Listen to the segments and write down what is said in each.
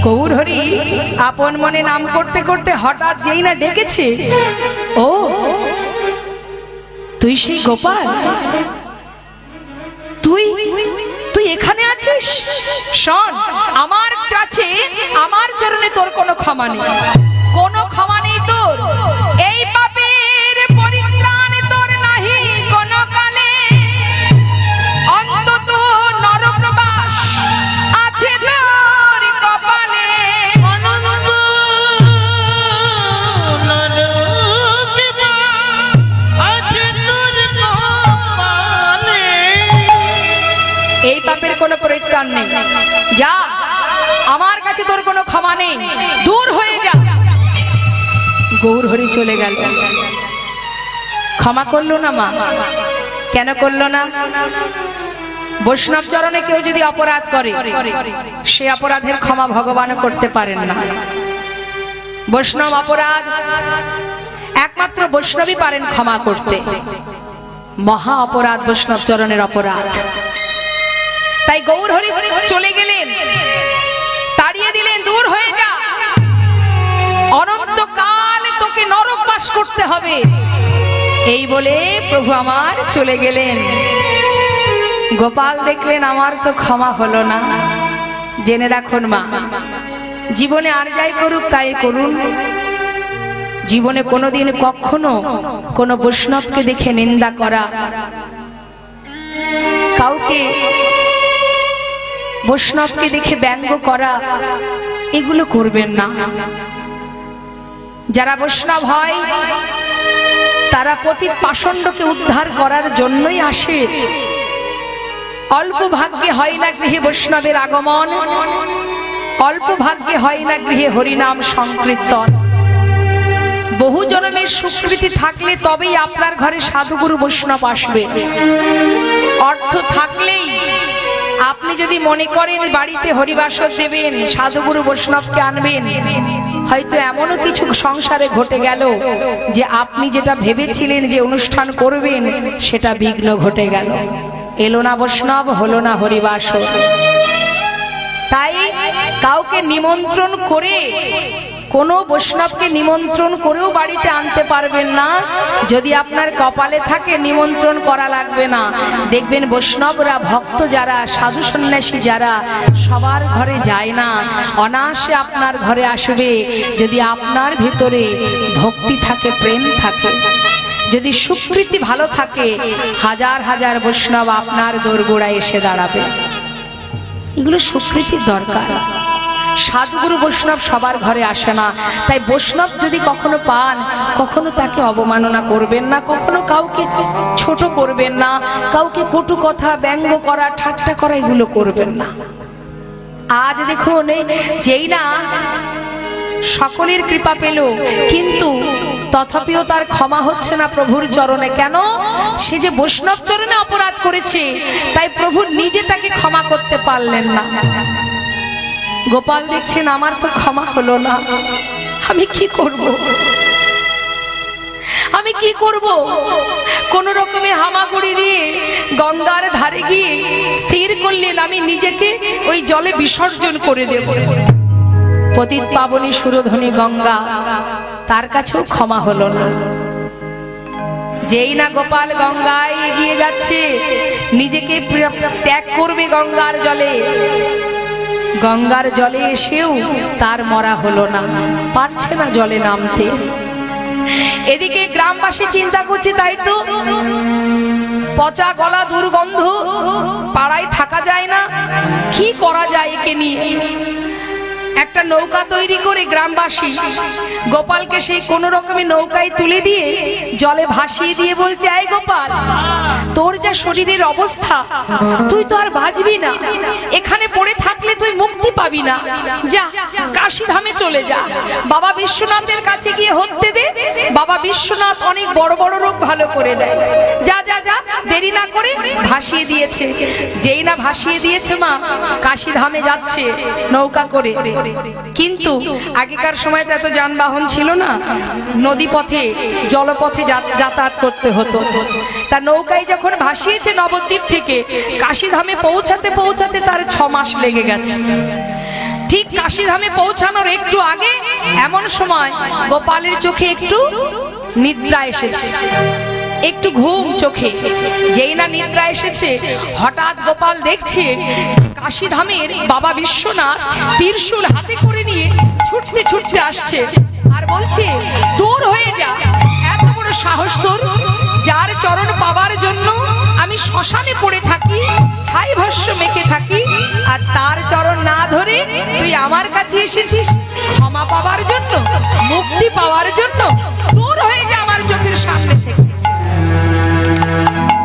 গৌরহরি আপন মনে নাম করতে করতে হঠাৎ যেই না ডেকেছে, ও তুই সেই গোপাল, তুই তুই এখানে আছিস? শোন, আমার কাছে আমার চরণে তোর কোনো ক্ষমা নেই, কোনো ক্ষমা নেই তোর। এই পাপের পরিত্রাণ তোর নাহি কোনো কালে, অন্তত নরকবাস আছে তোর কপালে। এই পাপের কোনো পরিত্রাণ নেই, যা, আমার কাছে তোর কোনো ক্ষমা নেই, দূর হয়ে যা। গৌরহরি চলে গেল। ক্ষমা করলো না মা, কেন করলো না? বৈষ্ণব চরণে কেউ যদি অপরাধ করে, সে অপরাধের ক্ষমা ভগবান করতে পারেন না। বৈষ্ণব অপরাধ একমাত্র বৈষ্ণবই পারেন ক্ষমা করতে। মহা অপরাধ বৈষ্ণব চরণের অপরাধ। তাই গৌরহরি চলে গেলেন, তাড়িয়ে দিলেন, দূর হয়ে যা, অনন্তকাল তোকে নরক বাস করতে হবে। এই বলে প্রভু আমার চলে গেলেন। গোপাল দেখলেন আমার তো ক্ষমা হলো না। জেনে রাখুন মা, জীবনে আর যাই করুক তাই করুন, জীবনে কোনোদিন কখনো কোনো বৈষ্ণবকে দেখে নিন্দা করা, কাউকে বৈষ্ণবকে দেখে ব্যঙ্গ করা, এগুলো করবেন না। যারা বৈষ্ণব হয় তারা প্রতি পাষণ্ডকে উদ্ধার করার জন্যই আসে। অল্প ভাগ্যে হয় না গৃহে বৈষ্ণবের আগমন, অল্প ভাগ্যে হয় না গৃহে হরিনাম সংকীর্তন। বহু জন্মের সুকৃতি থাকলে তবেই আপনার ঘরে সাধুগুরু বৈষ্ণব আসবে। অর্থ থাকলেই আপনি যদি মনে করেন বাড়িতে হরিবাসর দেবেন, সাধুগুরু বৈষ্ণবকে আনবেন, হয়তো এমনও কিছু সংসারে ঘটে গেল যে আপনি যেটা ভেবেছিলেন যে অনুষ্ঠান করবেন সেটা বিঘ্ন ঘটে গেল, এলো না বৈষ্ণব, হলো না হরিবাসর। তাই কাউকে নিমন্ত্রণ করে, কোনো বৈষ্ণবকে নিমন্ত্রণ করেও বাড়িতে আনতে পারবেন না। যদি আপনার কপালে থাকে নিমন্ত্রণ করা লাগবে না। দেখবেন বৈষ্ণবরা, ভক্ত যারা, সাধু সন্ন্যাসী যারা, সবার ঘরে যায় না, অনায়াসে আপনার ঘরে আসবে যদি আপনার ভিতরে ভক্তি থাকে, প্রেম থাকে, যদি সুকৃতি ভালো থাকে। হাজার হাজার বৈষ্ণব আপনার দোরগোড়ায় এসে দাঁড়াবে। এগুলো সুকৃতির দরকার। সাধুগুরু বৈষ্ণব সবার ঘরে আসে না। তাই বৈষ্ণব যদি কখনো পান, কখনো তাকে অবমাননা করবেন না, কখনো কাউকে ছোট করবেন না, কাউকে কটু কথা, ব্যঙ্গ করা, ঠাট্টা করা, এগুলো করবেন না। আজ দেখুন, যেই না সকলের কৃপা পেল, কিন্তু তথাপিও তার ক্ষমা হচ্ছে না প্রভুর চরণে। কেন? সে যে বৈষ্ণব চরণে অপরাধ করেছে, তাই প্রভু নিজে তাকে ক্ষমা করতে পারলেন না। গোপাল দেখছেন আমার তো ক্ষমা হলো না, আমি কি করব, আমি কি করব? কোন রকমে হামাগুড়ি দিয়ে গঙ্গার ধারে গিয়ে স্থির করলেন আমি নিজেকে ওই জলে বিসর্জন করে দেব। পতিত পাবনী সুরধনী গঙ্গা, তার কাছেও ক্ষমা হলো না। যেই না গোপাল গঙ্গায় এগিয়ে যাচ্ছে, নিজেকে ত্যাগ করবে গঙ্গার জলে, গঙ্গার জলে এসেও তার মরা হলো না, পারছে না জলে নামতে। এদিকে গ্রামবাসী চিন্তা করছে, তাই তো পচা গলা, দুর্গন্ধ, পাড়ায় থাকা যায় না, কি করা যায় একে নিয়ে? একটা নৌকা তৈরি করে গ্রামবাসী গোপালকে সেই কোন রকমের নৌকায় তুলে দিয়ে জলে ভাসিয়ে দিয়ে বলছে, এই গোপাল, তোর যা শরীরের অবস্থা, তুই তো আর বাঁচবি না, এখানে পড়ে থাকলে তুই মুক্তি পাবি না, যা কাশী ধামে চলে যা, বাবা বিশ্বনাথের কাছে গিয়ে হতে দে, বাবা বিশ্বনাথ অনেক বড় বড় রোগ ভালো করে দেয়, যা যা যা। দেরি না করে ভাসিয়ে দিয়েছে। যেই না ভাসিয়ে দিয়েছে মা, কাশী ধামে যাচ্ছে নৌকা করে। কিন্তু আগেকার সময় তো এত যানবাহন ছিল না, নদী পথে, জলপথে যাতায়াত করতে হতো। তা নৌকায় যখন ভাসিয়েছে নবদ্বীপ থেকে কাশী ধামে পৌঁছাতে পৌঁছাতে তার 6 মাস লেগে গেছে। ঠিক কাশীধামে পৌঁছানোর একটু আগে এমন সময় গোপালের চোখে একটু নিদ্রা এসেছে, একটু ঘুম চোখে। যেই না নিদ্রা এসেছে, হঠাৎ গোপাল দেখছে কাশীধামের বাবা বিশ্বনাথ ত্রিশূল হাতে করে নিয়ে ছুটতে ছুটতে আসছে আর বলছে, দূর হয়ে যা, এত বড় সাহস তোর, যার চরণ পাওয়ার জন্য আমি শ্মশানে পড়ে থাকি, ছাই ভস্য মেখে থাকি, আর তার চরণ না ধরে তুই আমার কাছে এসেছিস ক্ষমা পাওয়ার জন্য, মুক্তি পাওয়ার জন্য? দূর হয়ে যা আমার চোখের সামনে থেকে।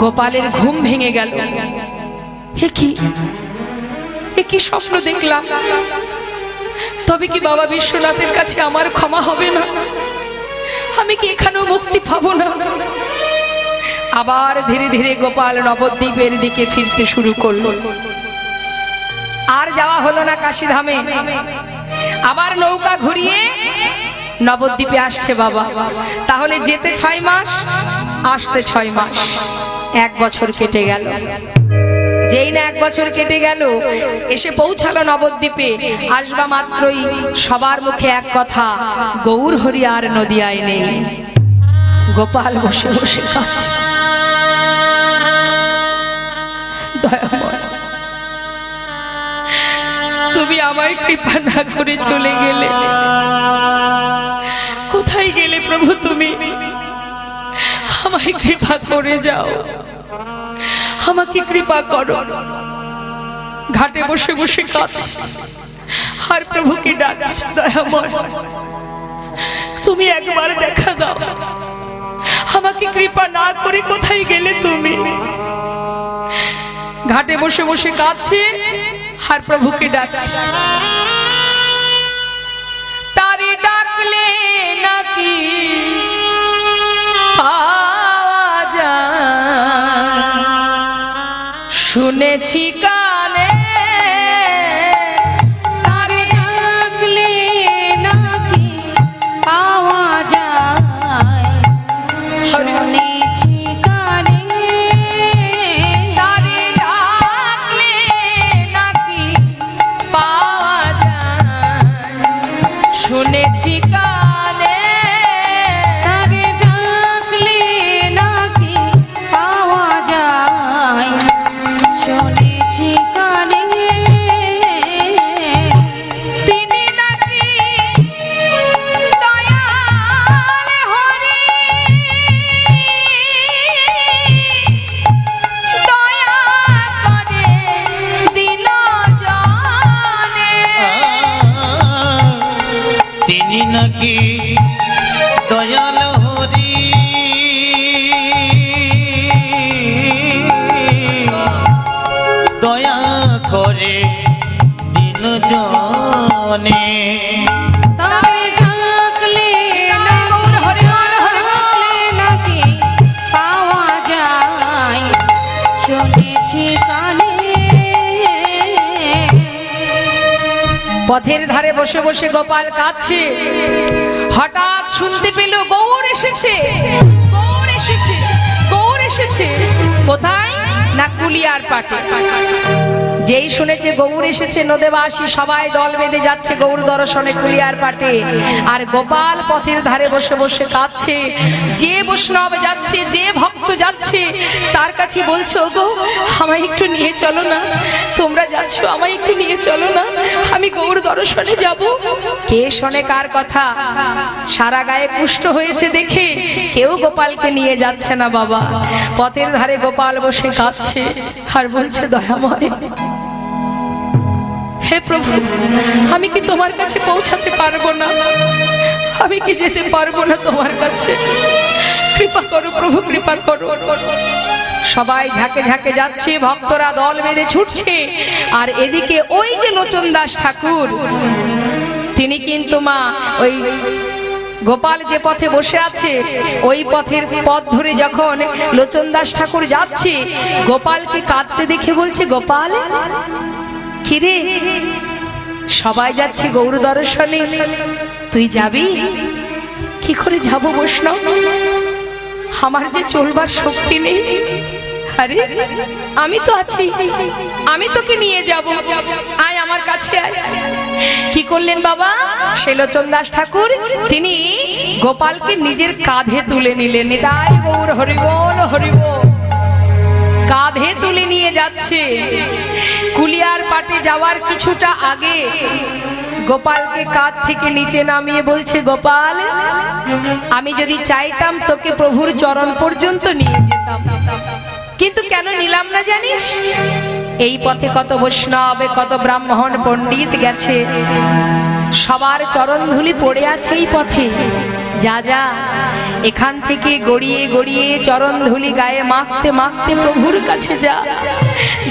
গোপালের ঘুম ভেঙে গেল। এ কি স্বপ্ন দেখলাম? তবে কি বাবা বিশ্বনাথের কাছে আমার ক্ষমা হবে না? আমি কি এখানেও মুক্তি পাবো না? আবার ধীরে ধীরে গোপাল নবদ্বীপের দিকে ফিরতে শুরু করলো। আর যাওয়া হলো না কাশীধামে। আবার নৌকা ঘুরিয়ে নবদ্বীপে আসছে বাবা। তাহলে যেতে 6 মাস, আসতে 6 মাস, 1 বছর কেটে গেল। যেই না 1 বছর কেটে গেল, এসে পৌঁছালো নবদ্বীপে। আসবা মাত্রই সবার মুখে এক কথা, গৌর হরি আর নদিয়ায় নেই। গোপাল বসে বসে কাঁদছে। দয়াময়, তুমি আমায় কৃপা না করে চলে গেলে। কোথায় গেলে প্রভু তুমি? আমায় কৃপা করে যাও, আমাকে কৃপা করো। ঘাটে বসে বসে কাঁদছে আর প্রভুকে ডাকছে, দয়াময় তুমি একবার দেখা দাও, আমাকে কৃপা না করে কোথায় গেলে তুমি? ঘাটে বসে বসে কাঁদছে আর প্রভুকে ডাকছে। তারে ডাকলে নাকি পাওয়া যায়, শুনেছি কানে। তারে ডাকলে নাকি পাওয়া যায়, শুনেছি কানে। তারে ডাকলে নাকি পাওয়া যায়, শুনেছি কানে। তারে ডাকলে নাকি পাওয়া যায়, শুনেছি কানে। তিনি নাকি দয়াল হরি, দয়া করে দিল জানে। তিনি নাকি দয়াল হরি, দয়া করে দিন জনে। তারে ডাকলে নাকি পাওয়া যায়, শুনেছি কানে। পথের ধারে বসে বসে গোপাল কাঁদছে। হঠাৎ শুনতে পেল গৌর এসেছে, গৌর এসেছে, গৌর এসেছে। কোথায়? না কুলিয়ার পাটে। যেই শুনেছে গৌর এসেছে, নদেবাসী সবাই দল বেঁধে যাচ্ছে গৌর দর্শনে কুলিয়ার পাটে। আর গোপাল পথের ধারে বসে বসে কাঁদছে। যে বৈষ্ণব যাচ্ছে, যে ভক্ত যাচ্ছে, তার কাছে বলছো, গো আমায় একটু নিয়ে চলো না, তোমরা যাচ্ছ আমায় একটু নিয়ে চলো না, আমি গৌর দর্শনে যাব। কে শোনে কার কথা? সারা গায়ে কুষ্ঠ হয়েছে দেখে কেউ গোপালকে নিয়ে যাচ্ছে না বাবা। পথের ধারে গোপাল বসে কাঁদছে আর বলছে, দয়াময় হে প্রভু, আমি কি তোমার কাছে পৌঁছাতে পারবো না? আমি কি যেতে পারবো না তোমার কাছে? কৃপা করো প্রভু, কৃপা করো। সবাই ঝাঁকে ঝাঁকে যাচ্ছে, ভক্তরা দল বেঁধে ছুটছে। আর এদিকে ওই যে লোচন দাস ঠাকুর, তিনি কিন্তু মা ওই গোপাল যে পথে বসে আছে, ওই পথের পথ ধরে যখন লোচন দাস ঠাকুর যাচ্ছে, গোপালকে কাঁদতে দেখে বলছে, গোপাল কিরে, সবাই যাচ্ছে গৌর দর্শনে, তুই যাবি? কি করে যাব বৈষ্ণব, আমার যে চলবার শক্তি নেই। আরে আমি তো আছি, আমি তোকে নিয়ে যাব, আয় আমার কাছে আয়। কি করলেন বাবা শেলোচন দাস ঠাকুর? তিনি গোপালকে নিজের কাঁধে তুলে নিলেন। নিতাই গৌর হরিবোল হরিবোল। কাঁধে তুলে নিয়ে যাচ্ছে। কুলিয়ার পাটে যাওয়ার কিছুটা আগে গোপালকে কাঁধ থেকে নিচে নামিয়ে বলছে, গোপাল আমি যদি চাইতাম তোকে প্রভুর চরণ পর্যন্ত নিয়ে যেতাম, কিন্তু কেন নিলাম না জানিস? এই পথে কত বৈষ্ণব, কত ব্রাহ্মণ পণ্ডিত গেছে, সবার চরণ ধুলি পড়ে আছে এই পথে। যা যা এখান থেকে গড়িয়ে গড়িয়ে চরণ ধুলি গায়ে মাখতে মাখতে প্রভুর কাছে যা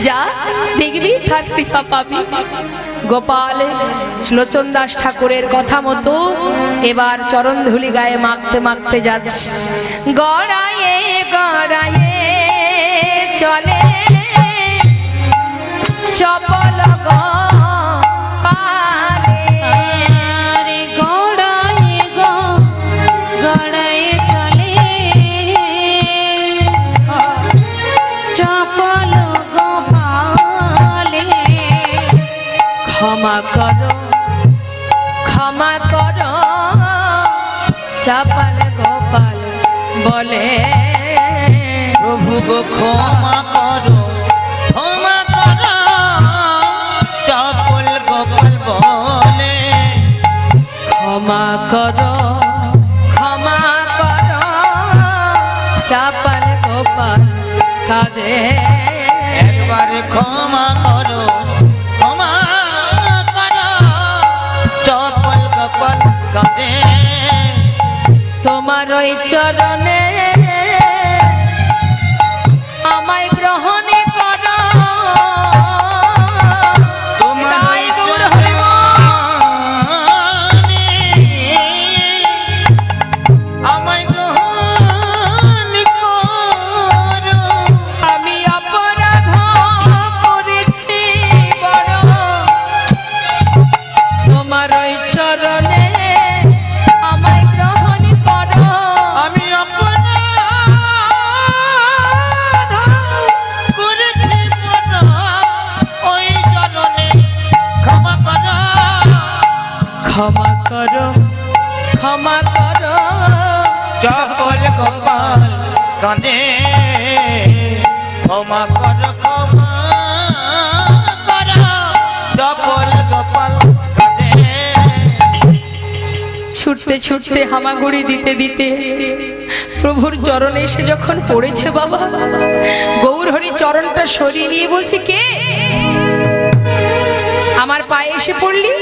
যা, দেখবি তার কৃপা পাবি। গোপাল লোচন দাস ঠাকুরের কথা মতো এবার চরণ ধুলি গায়ে মাখতে মাখতে যাচ্ছে। গড়ায়ে গড়ায়ে চলে চপল গোপালে, আরে গড়ায়ে গড়ায়ে চলে চপল গোপালে। ক্ষমা করো ক্ষমা করো চাপাল গোপাল বলে, প্রভু গো ক্ষমা করো ক্ষমা করো চপল গোপাল বলে। ক্ষমা করো ক্ষমা করো চাপাল গোপাল কাঁদে। একবারে ক্ষমা করো ক্ষমা করো চপল গোপাল কাঁদে। তোমার ওই চরণে আমায় গ্রহণ করো। তোমার গৌর হরিবোল। আমায় গ্রহণ করো। আমি অপরাধ করেছি বড়, তোমার ওই চরণে আমায় গ্রহণ করো। আমি অপরাধ করেছি বড়, ওই চরণে ক্ষমা করো। ক্ষমা করো ক্ষমা করো চপল গোপাল কাঁদে। ক্ষমা করো ক্ষমা করো চপল গোপাল কাঁদে। ছুটতে ছুটতে হামাগুড়ি দিতে দিতে প্রভুর চরণে এসে যখন পড়েছে বাবা, গৌর হরি চরণটা সরিয়ে নিয়ে বলছে, কে আমার পায়ে এসে পড়লি?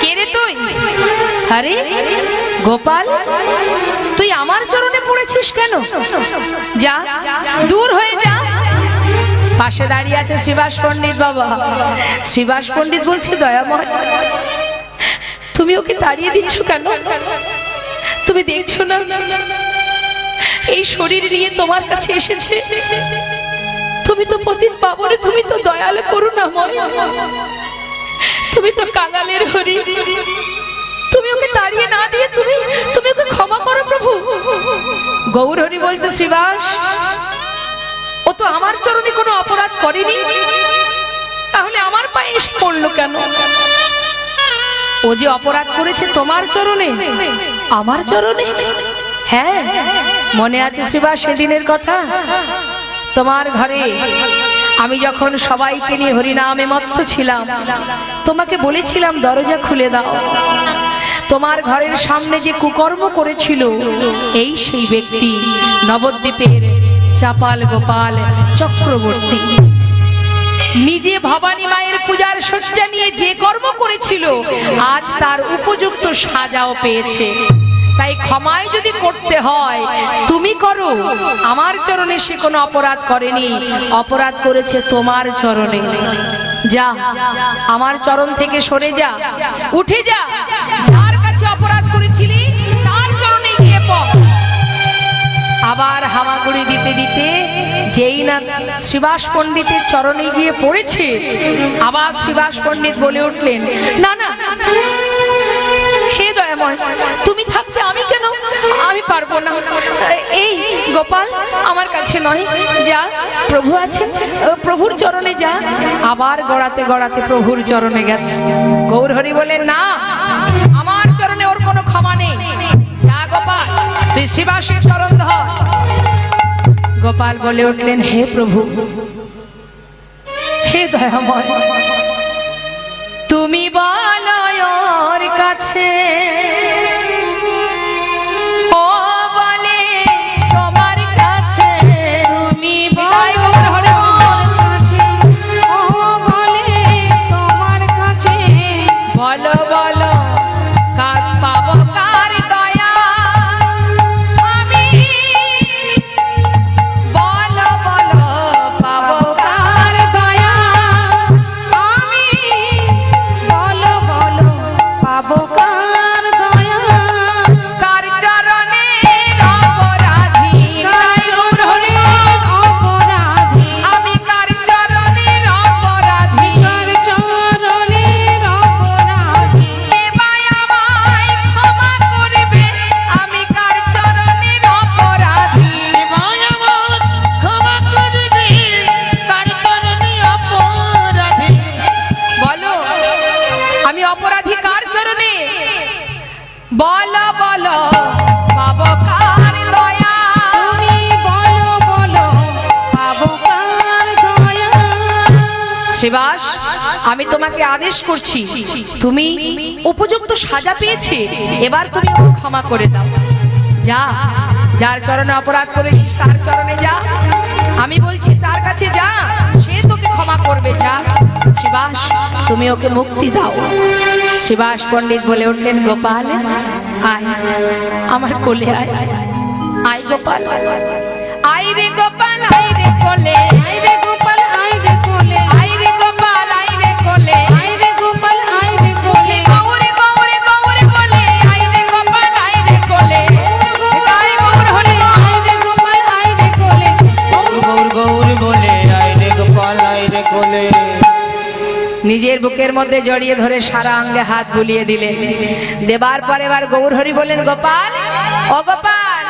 কে রে তুই? আরে গোপাল, তুই আমার চরণে পড়েছিস কেন? যা দূর হয়ে যা। পাশে দাঁড়িয়ে আছে শ্রীবাস পণ্ডিত বাবা। শ্রীবাস পণ্ডিত বলছে, দয়াময় তুমি ওকে তাড়িয়ে দিচ্ছ কেন? তুমি দেখছো না এই শরীর নিয়ে তোমার কাছে এসেছে? তুমি তো পতিত পাবনে, তুমি তো দয়াল করুণাময়, তুমি তো কাঙালের হরি। তুমি ওকে তাড়িয়ে না দিয়ে তুমি তুমি ওকে ক্ষমা করো প্রভু। গৌর হরি বলছে, শ্রীবাস ও তো আমার চরণে কোনো অপরাধ করেনি, তাহলে আমার পায়ে এসে পড়লো কেন? ও যে অপরাধ করেছে তোমার চরণে, আমার চরণে। হ্যাঁ মনে আছে শ্রীবাস সেদিনের কথা? তোমার ঘরে আমি যখন সবাইকে নিয়ে হরিনামে মত্ত ছিলাম, তোমাকে বলেছিলাম দরজা খুলে দাও। তোমার ঘরের সামনে যে কুকর্ম করেছিল এই সেই ব্যক্তি নবদ্বীপের চাপাল গোপাল চক্রবর্তী। নিজে ভবানী মায়ের পূজার শয্যা নিয়ে যে কর্ম করেছিল আজ তার উপযুক্ত সাজাও পেয়েছে। তাই ক্ষমায় যদি করতে হয় তুমি করো, আমার চরণে সে কোনো অপরাধ করেনি, অপরাধ করেছে তোমার চরণে। যা আমার চরণ থেকে সরে যা, উঠে যা, যার কাছে অপরাধ করেছিলি তার চরণে গিয়ে পড়। আবার হামাগুড়ি দিতে দিতে যেই না শ্রীবাস পণ্ডিতের চরণে গিয়ে পড়েছে, আবার শ্রীবাস পণ্ডিত বলে উঠলেন, না না হে দয়াময়, তুমি থাকতে আমি কেন? আমি পারবো না। এই গোপাল আমার কাছে নয়, যা প্রভু আছেন প্রভুর চরণে যা। আবার গড়াতে গড়াতে প্রভুর চরণে গেছে। গৌরহরি বলে, না, আমার চরণে ওর কোনো ক্ষমা নেই। যা গোপাল, তুই শিবাসের চরণ ধর। গোপাল বলে উঠলেন, হে প্রভু, হে দয়াময়, তুমি বলো ওর কাছে, ও বলে তোমার কাছে। তুমি বলো ওর কাছে, ও বলে তোমার কাছে। বলো বলো কার পাবো কার দয়া আমি, বলো বলো পাবো কার দয়া আমি, বলো বলো পাবো কার দয়া। কার চরণে অপরাধী, কার চরণে অপরাধী, আমি কার চরণে অপরাধী। কার চরণে অপরাধী। এবার আমায় ক্ষমা করবে, আমি কার চরণে অপরাধী। এবার আমার ক্ষমা করবে, কার চরণে অপরাধী। বলো আমি অপরাধী কার চরণে? বলো বলো পাবো কার দয়া। তুমি বলো বলো পাবো কার দয়া। শিবাস, আমি তোমাকে আদেশ করছি, তুমি উপযুক্ত সাজা পেয়েছি, এবার তুমি ওকে ক্ষমা করে দাও। যা, যার চরণে অপরাধ করেছিস তার চরণে যা। আমি বলছি তার কাছে যা, সে তোকে ক্ষমা করবে। যা শিবাস, তুমি ওকে মুক্তি দাও। শিবাস পণ্ডিত বলে উঠলেন, গোপাল আয়, আমার কোলে আয়। আয় গোপাল, আয় রে গোপাল, আয় রে কোলে। আয় রে গোপাল আয় রে কোলে, আয় রে গোপাল, আয় রে কোলে। আয় রে গোপাল আয় রে কোলে। গৌরে গৌরে গৌরে বলে, আয় রে গোপাল, আয় রে কোলে। তাই গৌর হরি বল। আয় রে গোপাল আয় রে কোলে। গৌর গৌর গৌর বলে, আয় রে গোপাল আয় রে কোলে। নিজের বুকের মধ্যে জড়িয়ে ধরে সারা অঙ্গে হাত বুলিয়ে দিলেন। দেবার পর এবার গৌর হরি বললেন, গোপাল, ও গোপাল,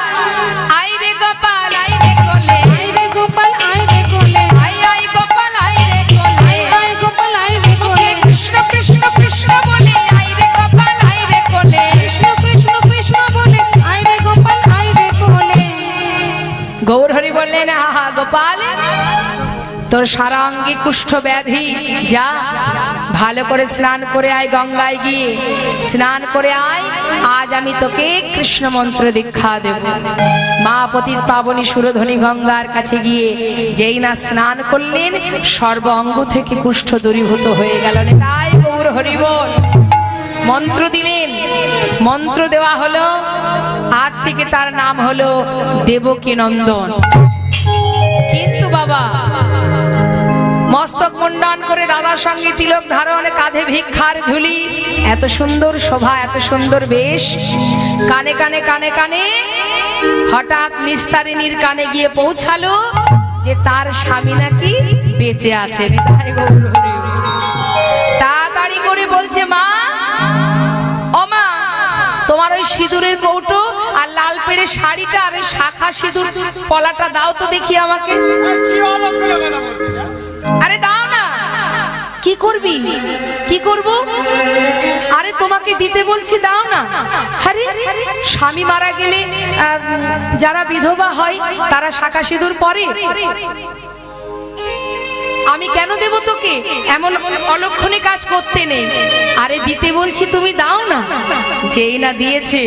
আয় রে গোপাল, আয় রে কোলে। আয় রে গোপাল আয় রে কোলে, আয় আয় গোপাল, আয় রে কোলে। আয় গোপাল আয় রে কোলে। কৃষ্ণ কৃষ্ণ কৃষ্ণ বলে, আয় রে গোপাল, আয় রে কোলে। কৃষ্ণ কৃষ্ণ কৃষ্ণ বলে, আয় রে গোপাল আয় রে কোলে। গৌর হরি বললেন, আহা গোপাল, তোর সারা অঙ্গে কুষ্ঠ ব্যাধি, যা ভালো করে স্নান করে আয়, গঙ্গায় গিয়ে স্নান করে আয়। আজ আমি তোকে কৃষ্ণ মন্ত্র দীক্ষা দেব। মা পতিত পাবনী সুরধনী গঙ্গার কাছে গিয়ে যেই না স্নান করলেন, সর্ব অঙ্গ থেকে কুষ্ঠ দূরীভূত হয়ে গেল। তাই গৌর হরি বল মন্ত্র দিলেন। মন্ত্র দেওয়া হলো, আজ থেকে তার নাম হলো দেবকী নন্দন। কিন্তু বাবা, মস্তক মুন্ডন করে রাধার সঙ্গে তিলক ধারণ, কাঁধে ভিক্ষার ঝুলি, এত সুন্দর শোভা, এত সুন্দর বেশ। কানে কানে কানে কানে হঠাৎ নিস্তারিণীর কানে গিয়ে পৌঁছালো যে তার স্বামী নাকি বেঁচে আছে। তাড়াতাড়ি করে বলছে, মা, ও মা, তোমার ওই সিঁদুরের কৌটো আর লাল পেড়ে শাড়িটা আর ওই শাখা সিঁদুর পলাটা দাও তো দেখি আমাকে। আরে দাও না। কি করবি? কি করব? আরে তোমাকে দিতে বলছি, দাও না। আরে স্বামী মারা গেলে যারা বিধবা হয় তারা শাখা সিঁদুর পরে, আমি কেন দেব তোকে? এমন অলক্ষণে কাজ করতে নেই। আরে দিতে বলছি, তুমি দাও না। যেই না দিয়েছে,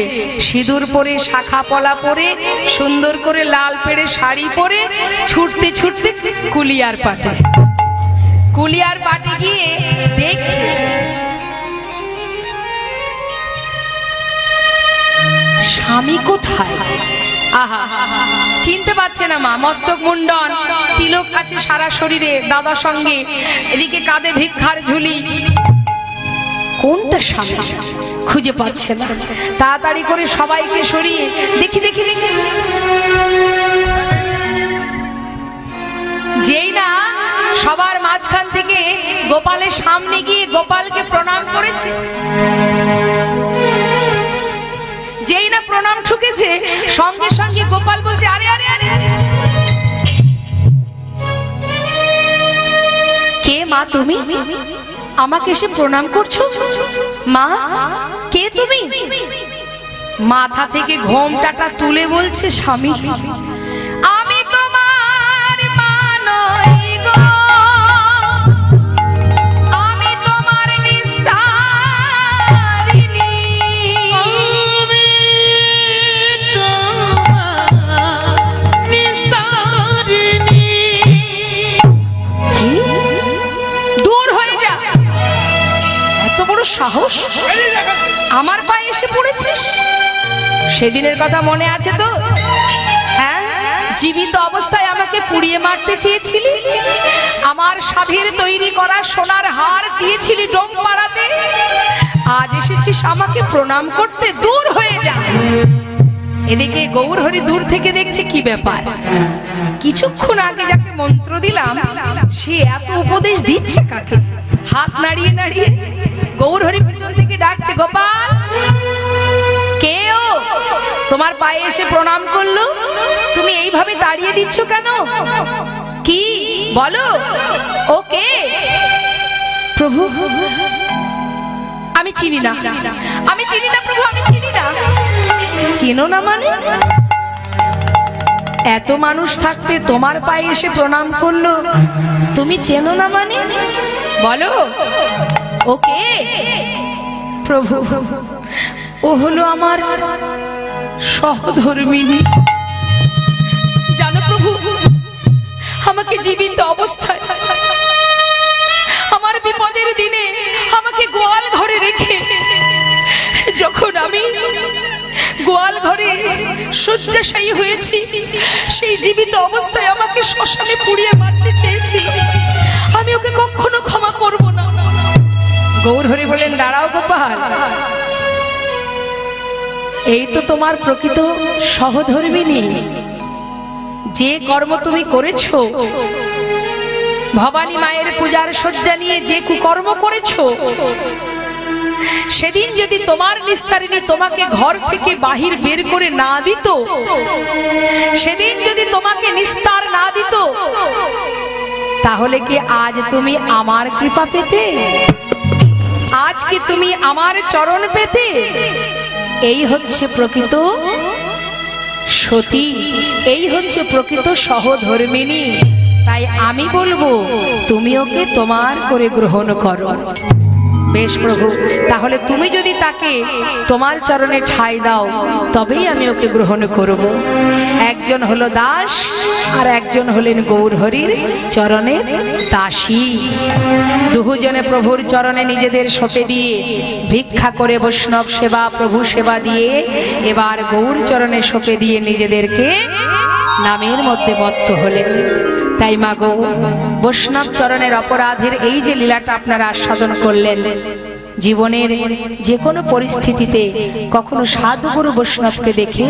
সিঁদুর পরে, শাখা পলা পরে, সুন্দর করে লাল পেড়ে শাড়ি পরে ছুটতে ছুটতে কুলিয়ার পাটে, কুলিয়ার পাটে গিয়ে দেখছে স্বামী কোথায়। আহা, চিনতে পারছে না মা। মস্তক মুন্ডন, তিলক আছে সারা শরীরে, দাদা সঙ্গে, এদিকে কাঁধে ভিক্ষার ঝুলি, কোনটা স্বামী খুঁজে পাচ্ছে না। তাড়াতাড়ি করে সবাইকে সরিয়ে দেখি দেখি দেখি, যেই না সবার মাঝখান থেকে গোপালের সামনে গিয়ে গোপালকে প্রণাম করেছে। উঠেছে, সঙ্গে সঙ্গে গোপাল বলছে, আরে আরে আরে কে মা তুমি? আমাকে এসে প্রণাম করছো? মা কে তুমি? মাথা থেকে ঘোমটাটা তুলে বলছে, স্বামী আমি তোমার মা নই গো, আমি তোমার নিস্তারিণী। কি? দূর হয়ে যা, এত বড় সাহস আমার পায়ে এসে পড়েছিস? সেদিনের কথা মনে আছে তো? হ্যাঁ, জীবিত অবস্থায় আমাকে পুড়িয়ে মারতে চেয়েছিলি, আমার সাধের তৈরি করা সোনার হার দিয়েছিলি ডোম পাড়াতে, আজ এসেছিস আমাকে প্রণাম করতে? দূর হয়ে যা। এদিকে গৌরহরি দূর থেকে দেখছে কি ব্যাপার, কিছুক্ষণ আগে যাকে মন্ত্র দিলাম সে এত উপদেশ দিচ্ছে কাকে? হাত নাড়িয়ে নাড়িয়ে গৌরহরি পিছন থেকে ডাকছে, গোপাল কে ও? তোমার পায়ে এসে প্রণাম করলো, তুমি এইভাবে দাঁড়িয়ে দিচ্ছ কেন? কি বলো, ও কে? প্রভু আমি চিনি না, আমি চিনি না প্রভু, আমি চিনি না। চেনো না মানে? এত মানুষ থাকতে তোমার পায়ে এসে প্রণাম করলো, তুমি চেনো না মানে? বলো ও কে? প্রভু ও হলো আমার সহধর্মিণী। জানো প্রভু, আমাকে জীবিত অবস্থায় আমার বিপদের দিনে আমাকে গোয়াল ঘরে রেখে, যখন আমি গোয়াল ঘরে শয্যাশায়ী হয়েছি, সেই জীবিত অবস্থায় আমাকে শ্মশানে পুড়িয়ে মারতে চেয়েছিল, আমি ওকে কখনো ক্ষমা করব না। গৌরহরি বলেন, দাঁড়াও গোপাল, এই তো তোমার প্রকৃত সহধর্মিণী। যে কর্ম তুমি করেছো, ভবানী মায়ের পূজার শয্যা নিয়ে যে কুকর্ম করেছো, সেদিন যদি তোমার নিস্তারিণী তোমাকে ঘর থেকে বাহির বের করে না দিত, সেদিন যদি তোমাকে নিস্তার না দিত, তাহলে কি আজ তুমি আমার কৃপা পেতে? আজ কি তুমি আমার চরণ পেতে? এই হচ্ছে প্রকৃত সতী, এই হচ্ছে প্রকৃত সহধর্মিণী। তাই আমি বলবো তুমি ওকে তোমার করে গ্রহণ করো। বেশ প্রভু, তাহলে তুমি যদি তাকে তোমার চরণে ঠাঁই দাও, তবেই আমি ওকে গ্রহণ করব। একজন হলো দাস আর একজন হলেন গৌরহরির চরণের দাসী। দুজনে প্রভুর চরণে নিজেদের সঁপে দিয়ে ভিক্ষা করে বৈষ্ণব সেবা, প্রভু সেবা দিয়ে এবার গৌর চরণে সঁপে দিয়ে নিজেদেরকে নামের মধ্যে মত্ত হলেন। তাই মা গো, বৈষ্ণব চরণের অপরাধের এই যে লীলাটা আপনারা আস্বাদন করলেন, জীবনের যে কোনো পরিস্থিতিতে কখনো সাধুগুরু বৈষ্ণবকে দেখে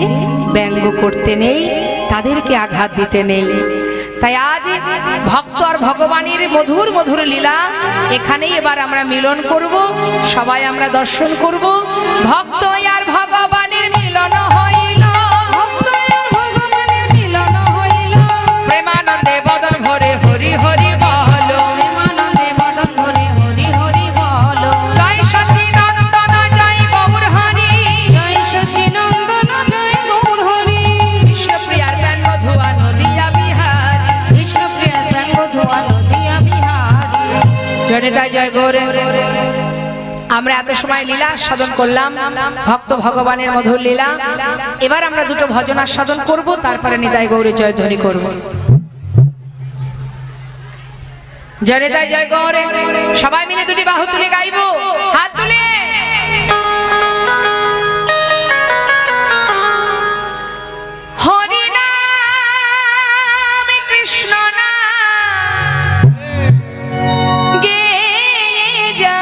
ব্যঙ্গ করতে নেই, তাদেরকে আঘাত দিতে নেই। তাই আজ ভক্ত আর ভগবানের মধুর মধুর লীলা এখানেই এবার আমরা মিলন করব, সবাই আমরা দর্শন করব। ভক্ত আর ভগবানের মিলন হইল, প্রেমানন্দে বদন ভরে হরি হরি বলো, প্রেমানন্দে বদন ভরে হরি হরি বলো। জয় সচিনন্দন জয় গৌর হরি, জয় সচিনন্দন জয় গৌর হরি। কৃষ্ণপ্রিয়ার প্রাণ মধুয়া নদিয়া বিহারী, কৃষ্ণপ্রিয়ার প্রাণ মধুয়া নদিয়া বিহারী। জয় জয় গৌর। আমরা এত সময় লীলা আস্বাদন করলাম, ভক্ত ভগবানের মধুর লীলা। এবার আমরা দুটো ভজন আস্বাদন করব, তারপরে নিতাই গৌরের জয়ধ্বনি করব। জয় নিতাই জয় গৌর। সবাই মিলে দুটি বাহু তুলে গাইবো, হাত তুলে। হরি নাম কৃষ্ণ নাম গেয়ে যা,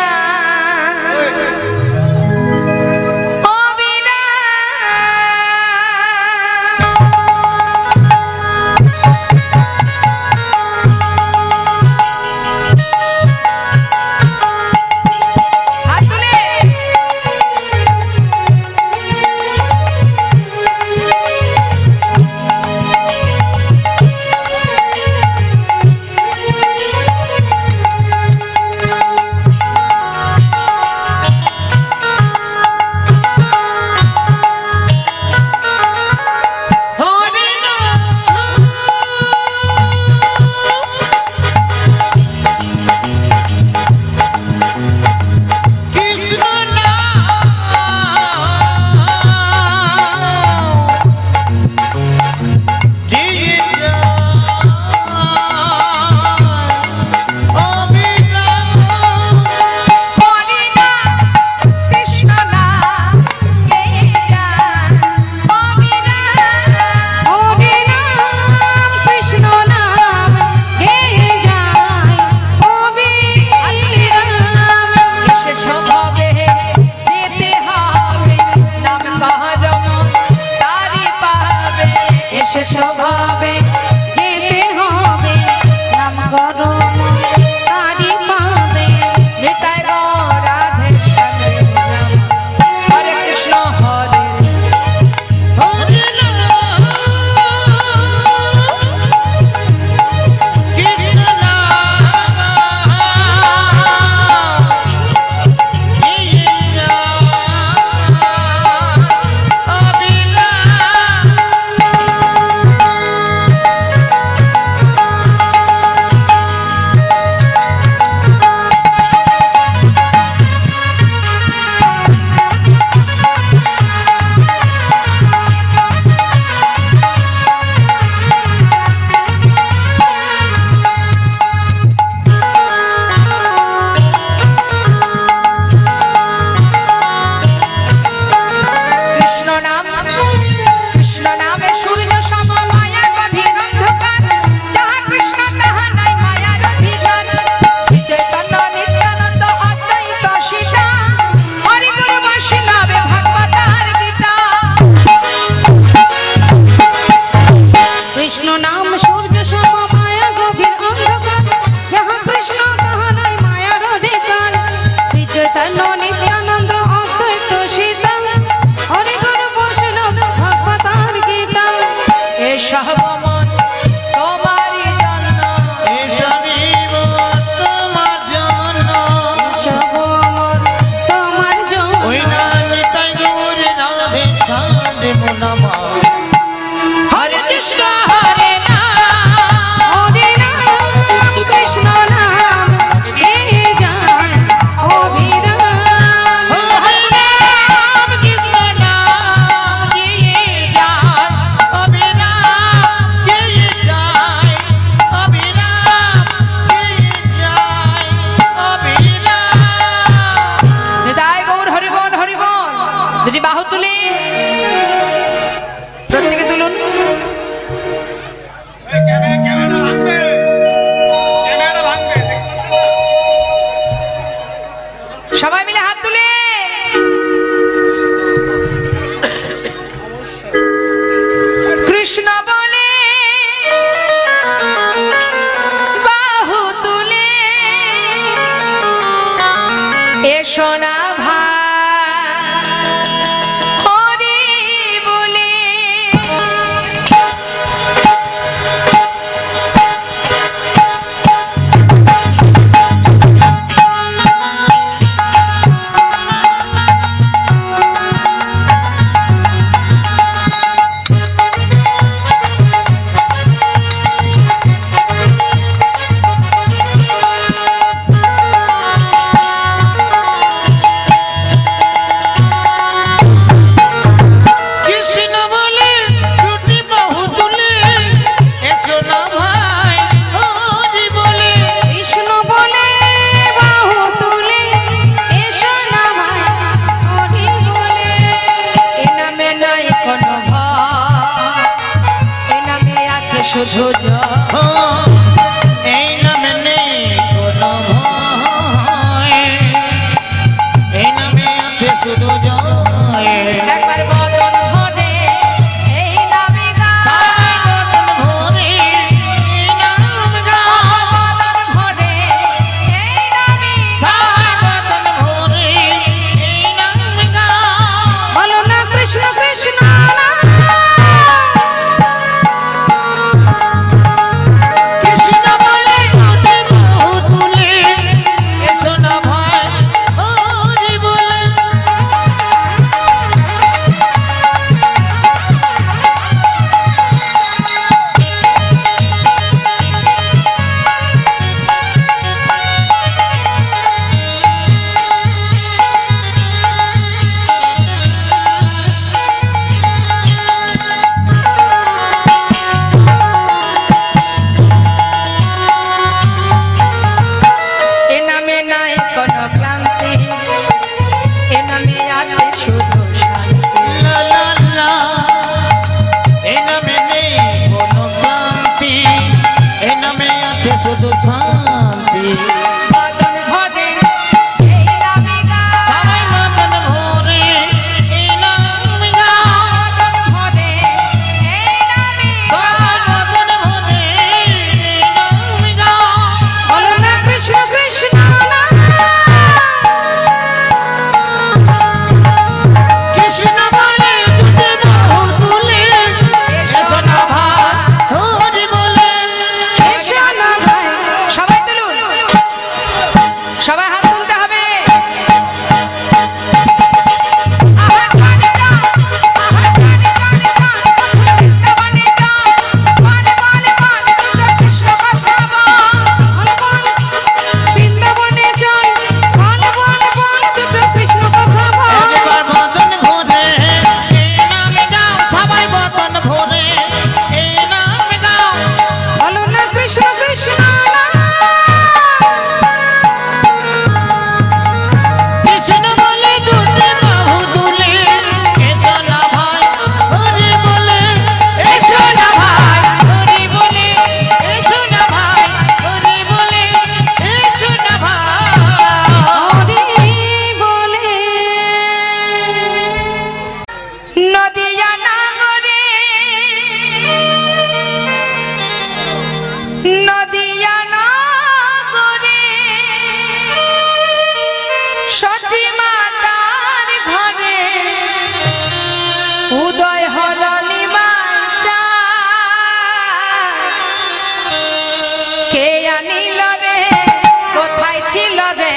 ভাবে যেতে হবে নাম করো তারি পাবে নিতাই গৌর রাধে শ্যামে রাম। হরে কৃষ্ণ হরে হরে রাম কৃষ্ণ কৃষ্ণ নাম কৃষ্ণ নামে সূর্য সম মায়া গভীর অন্ধকার যাহা কৃষ্ণ তাহা নাই মায়ার অধিকার শ্রী চৈতন্য নিত্যানন্দ অদ্বৈত সীতা হরি গুরু বৈষ্ণবে ভগবতার গীতা কৃষ্ণ নাম সূর্য সম মায়া গভীর অন্ধকার যাহা কৃষ্ণ তাহা নাই মায়ার অধিকার শ্রী চৈতন্য নিত্যানন্দ অদ্বৈত সীতা হরি গুরু বৈষ্ণব ভগবতার গীতা এ সহবমন তোমারি জন্য এসরিব তোমার জন্য সব আমার তোমার জন্য ওই না নিতাই গৌর রাধে শ্যামে নমঃ হরে কৃষ্ণ হরে রাম হরে রাম কৃষ্ণ নাম এ যায় অভিরাম হরে রাম কৃষ্ণ নাম গিয়ে যায় অবিরাম গিয়ে যায় অবিরাম গিয়ে যায় অবিরাম নিতাই গৌর হরিবল হরিবল দুটি বাহু তুলে প্রত্যেকে তুলুন ক্যামেরা ভাঙবে ক্যামেরা ভাঙবে দেখতে পাচ্ছেন না? সবাই মিলে হাত তুলে কৃষ্ণ বলে বাহু তুলে এসো না ভাই হরি বলে কৃষ্ণ বলে দুটি বাহু তুলে এসো না ভাই হরি বলে কৃষ্ণ বলে বাহু তুলে এসো না ভাই হরি বলে এ নামে নাই কোনো ভয় এ নামে আছে শুধু জয় এই নামে নেই কোনো ভয় এই নামে আছে শুধু জয় একবার বদন ভরে এই নামে গায় বদন ভরে এই নাম গায় বদন ভরে এই নামে বদন ভরে এই নাম গায় বলো না কৃষ্ণ কৃষ্ণ নাম সচি মাতার ঘরে উদয় হল নিমাচা কে আনিল রে কোথায় ছিল রে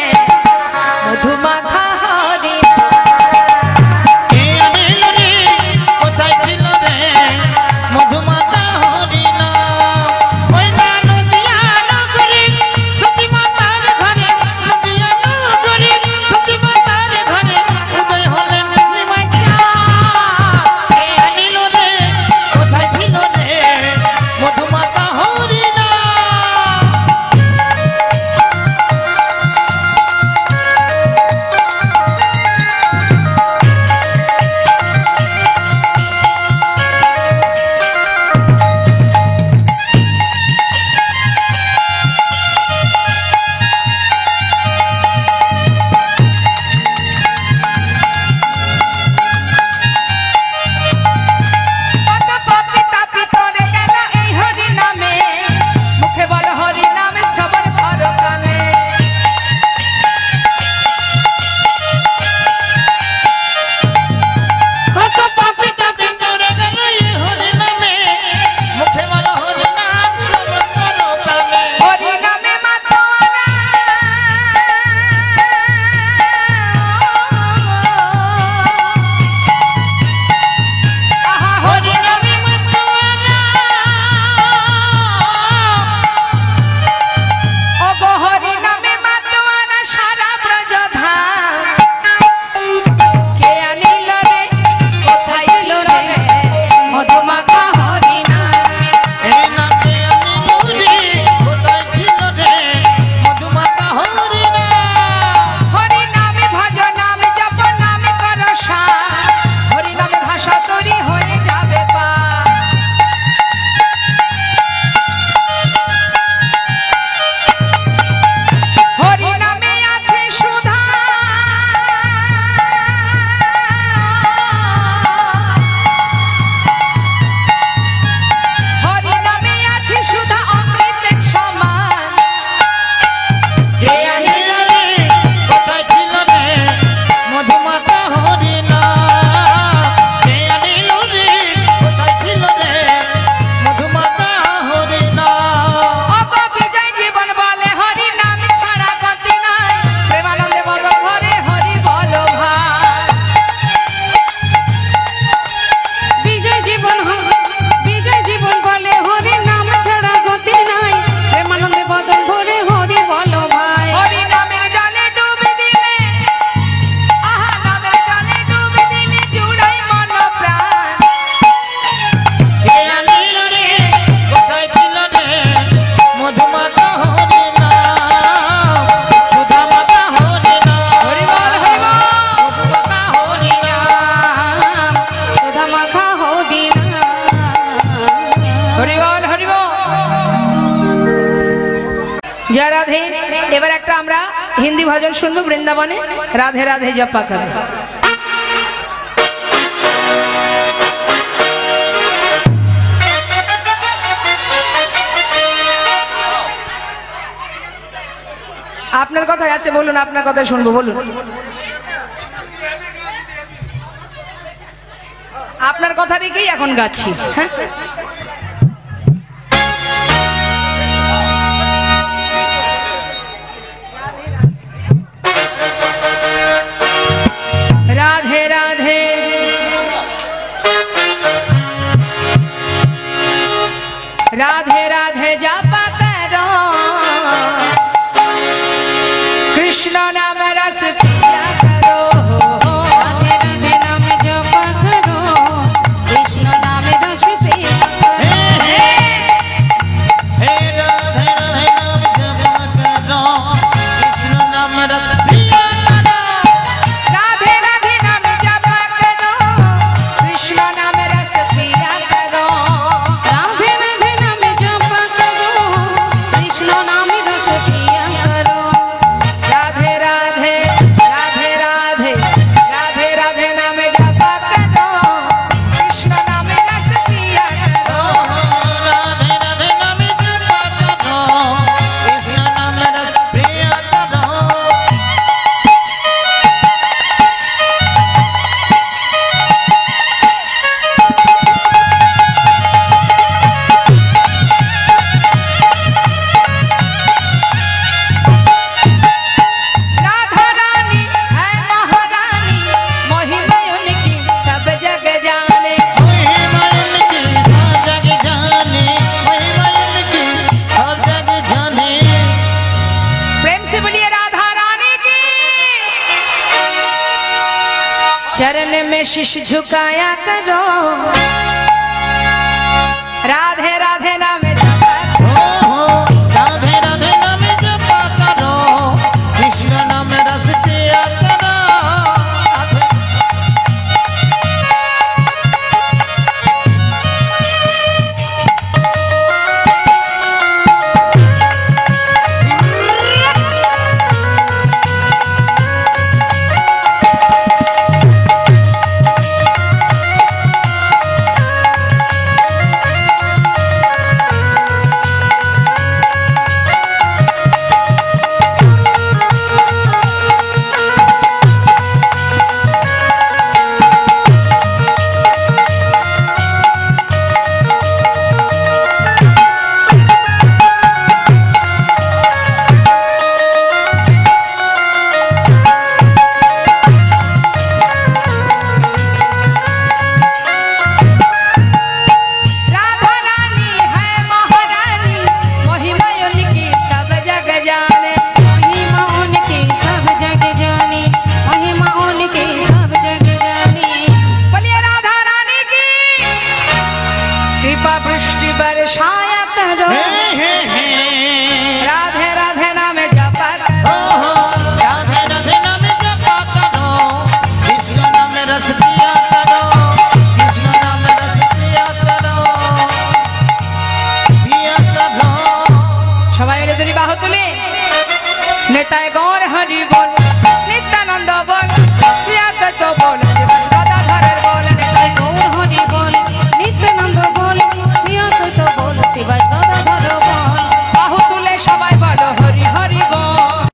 মধুমাখা হরি কে আনিল রে কোথায় ছিল রে মধুমাতা হরিনা ওই না নদিয়া নগরী সতী মাতার ঘরে নদিয়া নগরী সতী মাতার ঘরে উদয় হলেন নিমাইচা কে আনিল রে কোথায় ছিল রে মধুমাতা হরিনা কত পাপী তাপী তরে গেল এই হরি নামে মুখে বল হরি নামে সবার ভর কানে কত পাপী তাপী তোরে গেল এই হরি নামে মুখে বলো হরি নাম সবার করো কানে হরি নামে মাতোয়ারা আহা হরি নামে ওগো হরি নামে মাতোয়ারা সারা ব্রজধাম কে আনিল রে কোথায় ছিল রে মধুমাখা হরি নাম এই নামে আমি নুরি কোথায় ছিল রে মধুমাতা হরি না হরি নামে ভজ নামে জপ নামে কর সার হরি নামে ভাষা তরি হয়ে যাবে পার হরি নামে আছে সুধা হরি নামে আছে সুধা অমৃতের সমান কে আনিল রে কোথায় ছিল রে মধুমাতা হরি না কে আনিল রে কোথায় ছিল রে মধুমাতা হরি না অগো বিজয় জীবন বলে হরি নাম ছাড়া গতি নাই প্রেমানন্দে বদল ভরে হরি বল ভাই বিজয় জীবন বিজয় জীবন বলে হরি নাম ছাড়া গতি নাই প্রেমানন্দে বদন ভরে হরি বলো ভাই হরি নামের জলে ডুবে দিলে আহা নামের জলে ডুবে দিলে জুড়াই মন প্রাণ কে আনিল রে কোথায় ছিল রে মধুমাতা হরি না সুধা মাতা হরি না হরি বল হরি বল মধুমাতা হরি না সুধা মাখা হরি না হরি বল হরি বল জয় রাধে। এবার একটা আমরা হিন্দি ভজন শুনবো বৃন্দাবনে রাধে রাধে জপা করো আপনার কথাই আছে বলুন আপনার কথা শুনবো বলুন আপনার কথা রেখেই এখন গাচ্ছি হ্যাঁ রাধে রাধে রাধে রাধে জাপা করো কৃষ্ণ নাম রস পিয়া করো রাধে রাধে নাম জপা করো কৃষ্ণ নামে রস পিয়া हे राधे राधे नाम जप करो कृष्ण नाम रस पिया करो राधे राधे नाम जपा करो कृष्ण नाम रस पिया करो রাধে রাধে নাম জপা चरण में शीश झुकाया करो राधे राधे नाम जपा राधे राधे नाम जपा करो कृष्ण नाम रस पिया करो राधा रानी है महारानी महिमा उनकी सब जग जाने महिमा उनकी सब जग जानी महिमा उनकी सब जग जानी बोलिए राधा रानी की कृपा वृष्टि बरसाया करो राधे राधे नाम जपा करो राधे राधे नाम जपा करो कृष्ण नाम रस पिया करो कृष्ण नाम रस पिया करो সবাই মিলে দুই বাহু তুলে নেতায় গৌর হরি বল